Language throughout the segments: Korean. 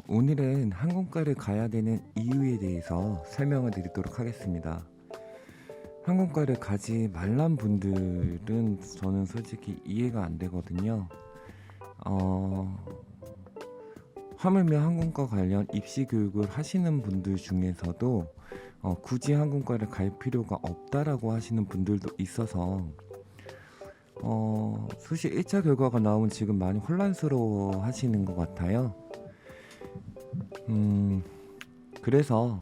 오늘은 항공과를 가야 되는 이유에 대해서 설명을 드리도록 하겠습니다. 항공과를 가지 말란 분들은 저는 솔직히 이해가 안 되거든요. 어, 하물며 항공과 관련 입시 교육을 하시는 분들 중에서도 굳이 항공과를 갈 필요가 없다라고 하시는 분들도 있어서 수시 1차 결과가 나온 지금 많이 혼란스러워 하시는 것 같아요. 그래서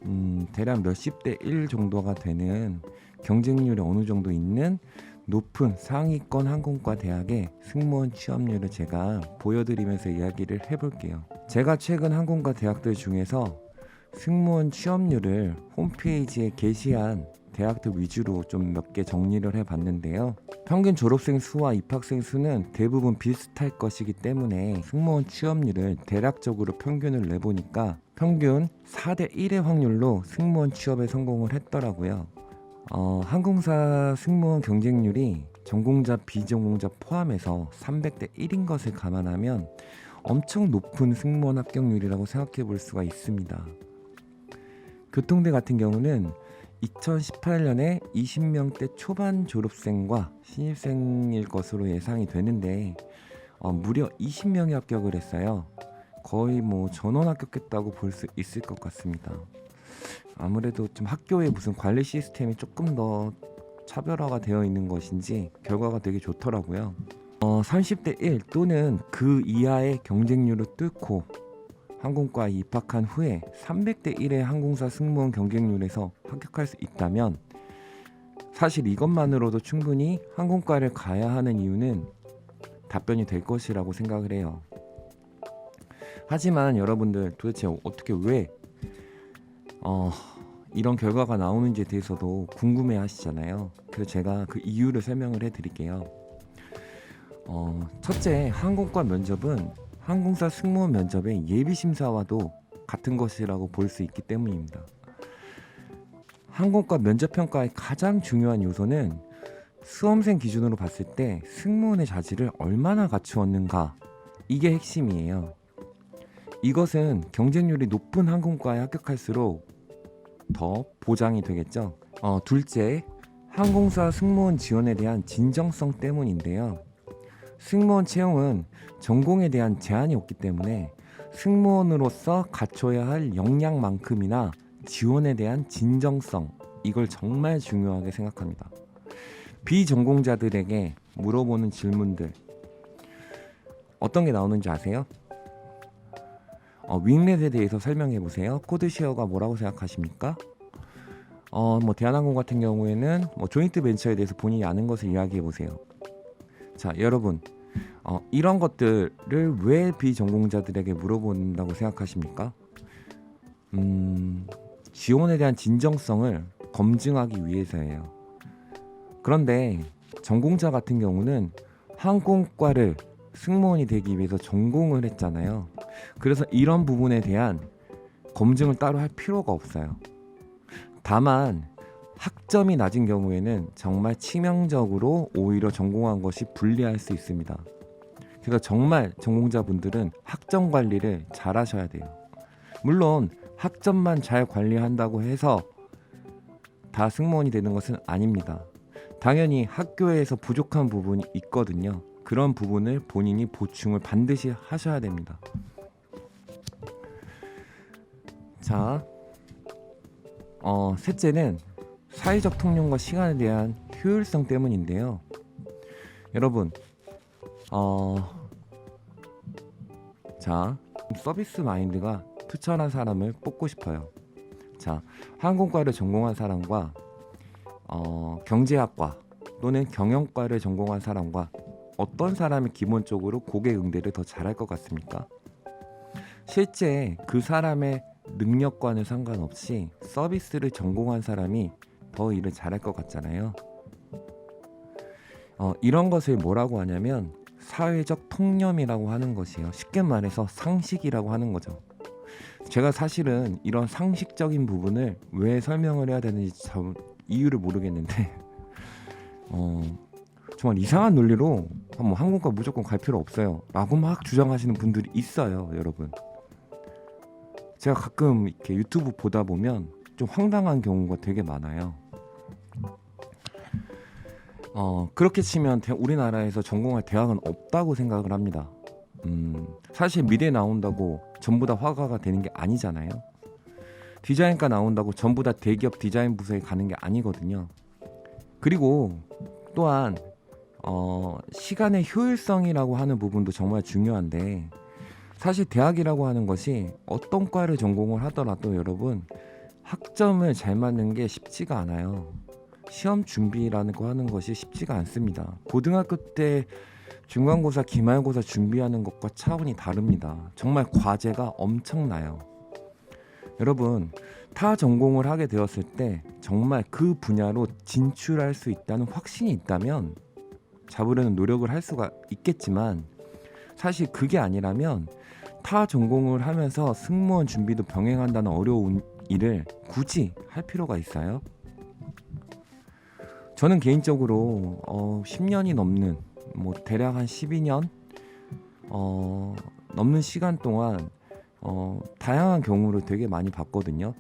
대략 몇십 대 1 정도가 되는 경쟁률이 어느 정도 있는 높은 상위권 항공과 대학의 승무원 취업률을 제가 보여드리면서 이야기를 해볼게요. 제가 최근 항공과 대학들 중에서 승무원 취업률을 홈페이지에 게시한 대학들 위주로 좀 몇 개 정리를 해봤는데요. 평균 졸업생 수와 입학생 수는 대부분 비슷할 것이기 때문에 승무원 취업률을 대략적으로 평균을 내보니까 평균 4대 1의 확률로 승무원 취업에 성공을 했더라고요. 항공사 승무원 경쟁률이 전공자, 비전공자 포함해서 300대 1인 것을 감안하면 엄청 높은 승무원 합격률이라고 생각해 볼 수가 있습니다. 교통대 같은 경우는 2018년에 20명대 초반 졸업생과 신입생일 것으로 예상이 되는데 무려 20명이 합격을 했어요. 거의 전원 합격했다고 볼 수 있을 것 같습니다. 아무래도 좀 학교의 무슨 관리 시스템이 조금 더 차별화가 되어 있는 것인지 결과가 되게 좋더라고요. 30대 1 또는 그 이하의 경쟁률을 뚫고 항공과에 입학한 후에 300대 1의 항공사 승무원 경쟁률에서 합격할 수 있다면 사실 이것만으로도 충분히 항공과를 가야 하는 이유는 답변이 될 것이라고 생각을 해요. 하지만 여러분들 도대체 어떻게 왜 이런 결과가 나오는지에 대해서도 궁금해 하시잖아요. 그래서 제가 그 이유를 설명을 해드릴게요. 첫째, 항공과 면접은 항공사 승무원 면접의 예비심사와도 같은 것이라고 볼 수 있기 때문입니다. 항공과 면접평가의 가장 중요한 요소는 수험생 기준으로 봤을 때 승무원의 자질을 얼마나 갖추었는가, 이게 핵심이에요. 이것은 경쟁률이 높은 항공과에 합격할수록 더 보장이 되겠죠. 둘째, 항공사 승무원 지원에 대한 진정성 때문인데요. 승무원 채용은 전공에 대한 제한이 없기 때문에 승무원으로서 갖춰야 할 역량만큼이나 지원에 대한 진정성, 이걸 정말 중요하게 생각합니다. 비전공자들에게 물어보는 질문들 어떤 게 나오는지 아세요? 윙렛에 대해서 설명해 보세요. 코드쉐어가 뭐라고 생각하십니까? 대한항공 같은 경우에는 조인트 벤처에 대해서 본인이 아는 것을 이야기해 보세요. 자, 여러분, 이런 것들을 왜 비전공자들에게 물어본다고 생각하십니까? 지원에 대한 진정성을 검증하기 위해서예요. 그런데 전공자 같은 경우는 항공과를 승무원이 되기 위해서 전공을 했잖아요. 그래서 이런 부분에 대한 검증을 따로 할 필요가 없어요. 다만 학점이 낮은 경우에는 정말 치명적으로 오히려 전공한 것이 불리할 수 있습니다. 그래서 정말 전공자분들은 학점 관리를 잘 하셔야 돼요. 물론 학점만 잘 관리한다고 해서 다 승무원이 되는 것은 아닙니다. 당연히 학교에서 부족한 부분이 있거든요. 그런 부분을 본인이 보충을 반드시 하셔야 됩니다. 자, 셋째는 사회적 통념과 시간에 대한 효율성 때문인데요. 여러분, 서비스 마인드가 투철한 사람을 뽑고 싶어요. 자, 항공과를 전공한 사람과 경제학과 또는 경영과를 전공한 사람과 어떤 사람이 기본적으로 고객 응대를 더 잘할 것 같습니까? 실제 그 사람의 능력과는 상관없이 서비스를 전공한 사람이 더 일을 잘할 것 같잖아요. 이런 것을 뭐라고 하냐면 사회적 통념이라고 하는 것이에요. 쉽게 말해서 상식이라고 하는 거죠. 제가 사실은 이런 상식적인 부분을 왜 설명을 해야 되는지 이유를 모르겠는데 정말 이상한 논리로 항공과 무조건 갈 필요 없어요 라고 막 주장하시는 분들이 있어요. 여러분, 제가 가끔 이렇게 유튜브 보다 보면 좀 황당한 경우가 되게 많아요. 그렇게 치면 우리나라에서 전공할 대학은 없다고 생각을 합니다. 사실 미대 나온다고 전부 다 화가가 되는 게 아니잖아요. 디자인과 나온다고 전부 다 대기업 디자인 부서에 가는 게 아니거든요. 그리고 또한 시간의 효율성이라고 하는 부분도 정말 중요한데, 사실 대학이라고 하는 것이 어떤 과를 전공을 하더라도 여러분 학점을 잘 맞는 게 쉽지가 않아요. 시험 준비라는 거 하는 것이 쉽지가 않습니다. 고등학교 때 중간고사, 기말고사 준비하는 것과 차원이 다릅니다. 정말 과제가 엄청나요. 여러분, 타 전공을 하게 되었을 때 정말 그 분야로 진출할 수 있다는 확신이 있다면 잡으려는 노력을 할 수가 있겠지만, 사실 그게 아니라면 타 전공을 하면서 승무원 준비도 병행한다는 어려운 일을 굳이 할 필요가 있어요? 저는 개인적으로 10년이 넘는, 대략 한 12년 넘는 시간 동안 다양한 경우를 되게 많이 봤거든요.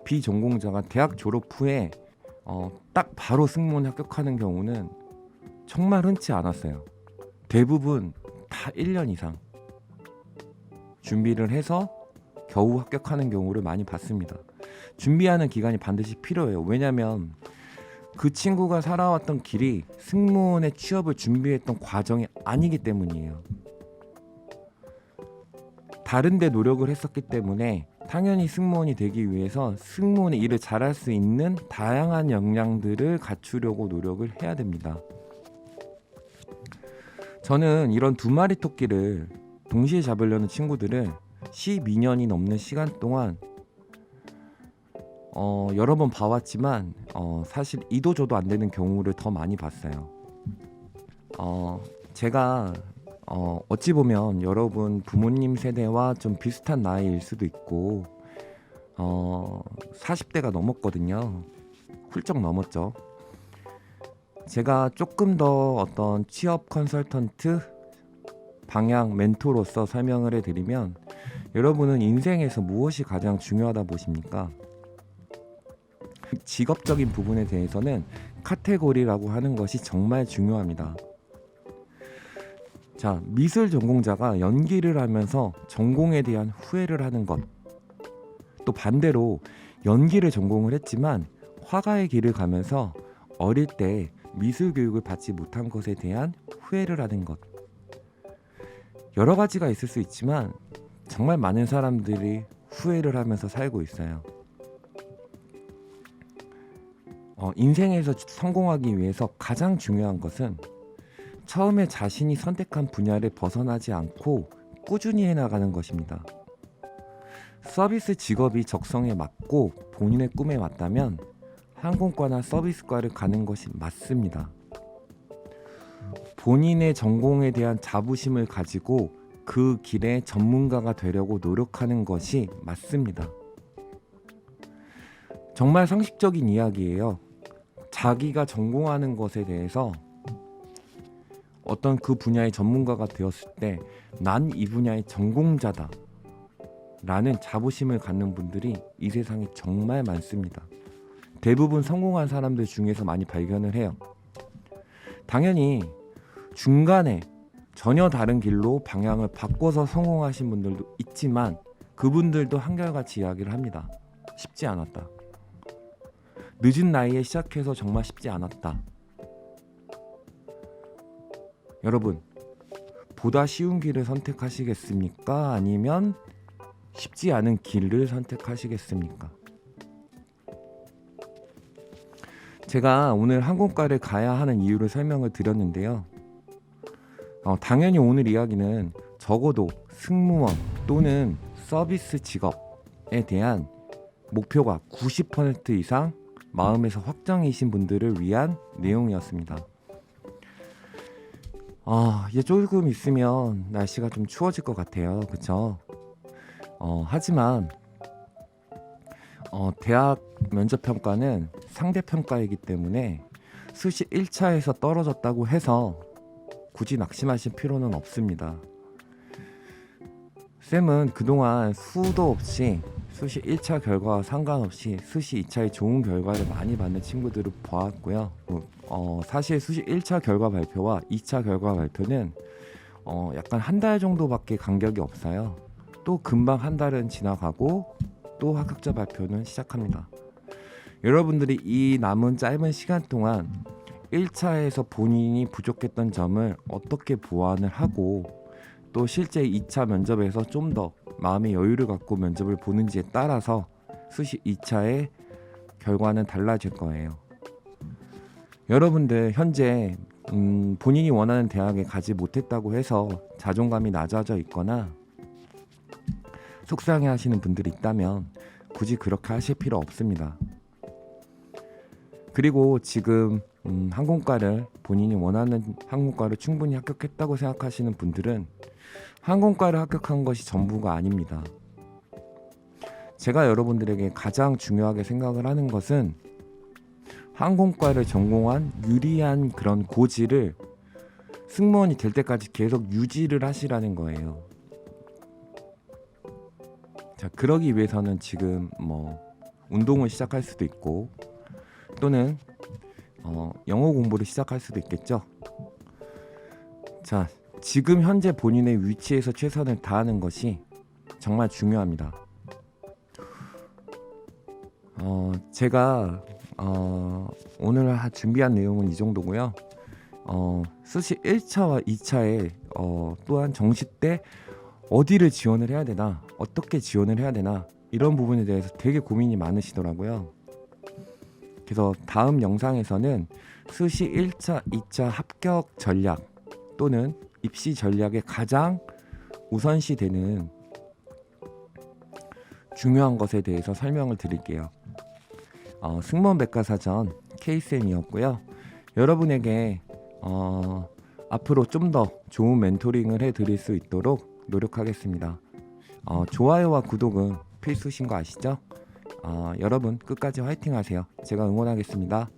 비전공자가 대학 졸업 후에 딱 바로 승무원 합격하는 경우는 정말 흔치 않았어요. 대부분 다 1년 이상 준비를 해서 겨우 합격하는 경우를 많이 봤습니다. 준비하는 기간이 반드시 필요해요. 왜냐하면 그 친구가 살아왔던 길이 승무원의 취업을 준비했던 과정이 아니기 때문이에요. 다른 데 노력을 했었기 때문에 당연히 승무원이 되기 위해서 승무원의 일을 잘할 수 있는 다양한 역량들을 갖추려고 노력을 해야 됩니다. 저는 이런 두 마리 토끼를 동시에 잡으려는 친구들을 12년이 넘는 시간 동안 여러 번 봐왔지만 사실 이도저도 안 되는 경우를 더 많이 봤어요. 제가 어찌 보면 여러분 부모님 세대와 좀 비슷한 나이일 수도 있고 40대가 넘었거든요. 훌쩍 넘었죠. 제가 조금 더 어떤 취업 컨설턴트 방향 멘토로서 설명을 해드리면, 여러분은 인생에서 무엇이 가장 중요하다 보십니까? 직업적인 부분에 대해서는 카테고리라고 하는 것이 정말 중요합니다. 자, 미술 전공자가 연기를 하면서 전공에 대한 후회를 하는 것, 또 반대로 연기를 전공을 했지만 화가의 길을 가면서 어릴 때 미술 교육을 받지 못한 것에 대한 후회를 하는 것, 여러 가지가 있을 수 있지만 정말 많은 사람들이 후회를 하면서 살고 있어요. 인생에서 성공하기 위해서 가장 중요한 것은 처음에 자신이 선택한 분야를 벗어나지 않고 꾸준히 해나가는 것입니다. 서비스 직업이 적성에 맞고 본인의 꿈에 맞다면 항공과나 서비스과를 가는 것이 맞습니다. 본인의 전공에 대한 자부심을 가지고 그 길에 전문가가 되려고 노력하는 것이 맞습니다. 정말 상식적인 이야기예요. 자기가 전공하는 것에 대해서 어떤 그 분야의 전문가가 되었을 때 난 이 분야의 전공자다 라는 자부심을 갖는 분들이 이 세상에 정말 많습니다. 대부분 성공한 사람들 중에서 많이 발견을 해요. 당연히 중간에 전혀 다른 길로 방향을 바꿔서 성공하신 분들도 있지만 그분들도 한결같이 이야기를 합니다. 쉽지 않았다. 늦은 나이에 시작해서 정말 쉽지 않았다. 여러분, 보다 쉬운 길을 선택하시겠습니까? 아니면 쉽지 않은 길을 선택하시겠습니까? 제가 오늘 항공과를 가야 하는 이유를 설명을 드렸는데요. 당연히 오늘 이야기는 적어도 승무원 또는 서비스 직업에 대한 목표가 90% 이상 마음에서 확정이신 분들을 위한 내용이었습니다. 이제 조금 있으면 날씨가 좀 추워질 것 같아요. 그쵸? 하지만 대학 면접평가는 상대평가이기 때문에 수시 1차에서 떨어졌다고 해서 굳이 낙심하실 필요는 없습니다. 쌤은 그동안 수도 없이 수시 1차 결과와 상관없이 수시 2차에 좋은 결과를 많이 받는 친구들을 보았고요. 사실 수시 1차 결과 발표와 2차 결과 발표는 약간 한 달 정도밖에 간격이 없어요. 또 금방 한 달은 지나가고 또 합격자 발표는 시작합니다. 여러분들이 이 남은 짧은 시간 동안 1차에서 본인이 부족했던 점을 어떻게 보완을 하고 또 실제 2차 면접에서 좀 더 마음의 여유를 갖고 면접을 보는지에 따라서 수시 2차의 결과는 달라질 거예요. 여러분들 현재 본인이 원하는 대학에 가지 못했다고 해서 자존감이 낮아져 있거나 속상해 하시는 분들이 있다면 굳이 그렇게 하실 필요 없습니다. 그리고 지금 항공과를 본인이 원하는 항공과를 충분히 합격했다고 생각하시는 분들은 항공과를 합격한 것이 전부가 아닙니다. 제가 여러분들에게 가장 중요하게 생각을 하는 것은 항공과를 전공한 유리한 그런 고지를 승무원이 될 때까지 계속 유지를 하시라는 거예요. 자, 그러기 위해서는 지금 운동을 시작할 수도 있고 또는 영어 공부를 시작할 수도 있겠죠. 자, 지금 현재 본인의 위치에서 최선을 다하는 것이 정말 중요합니다. 제가 오늘 준비한 내용은 이 정도고요. 수시 1차와 2차에 또한 정시 때 어디를 지원을 해야 되나, 어떻게 지원을 해야 되나 이런 부분에 대해서 되게 고민이 많으시더라고요. 그래서 다음 영상에서는 수시 1차, 2차 합격 전략 또는 입시 전략에 가장 우선시 되는 중요한 것에 대해서 설명을 드릴게요. 승무원 백과사전 K쌤이었고요. 여러분에게 앞으로 좀 더 좋은 멘토링을 해드릴 수 있도록 노력하겠습니다. 좋아요와 구독은 필수신 거 아시죠? 여러분 끝까지 화이팅 하세요. 제가 응원하겠습니다.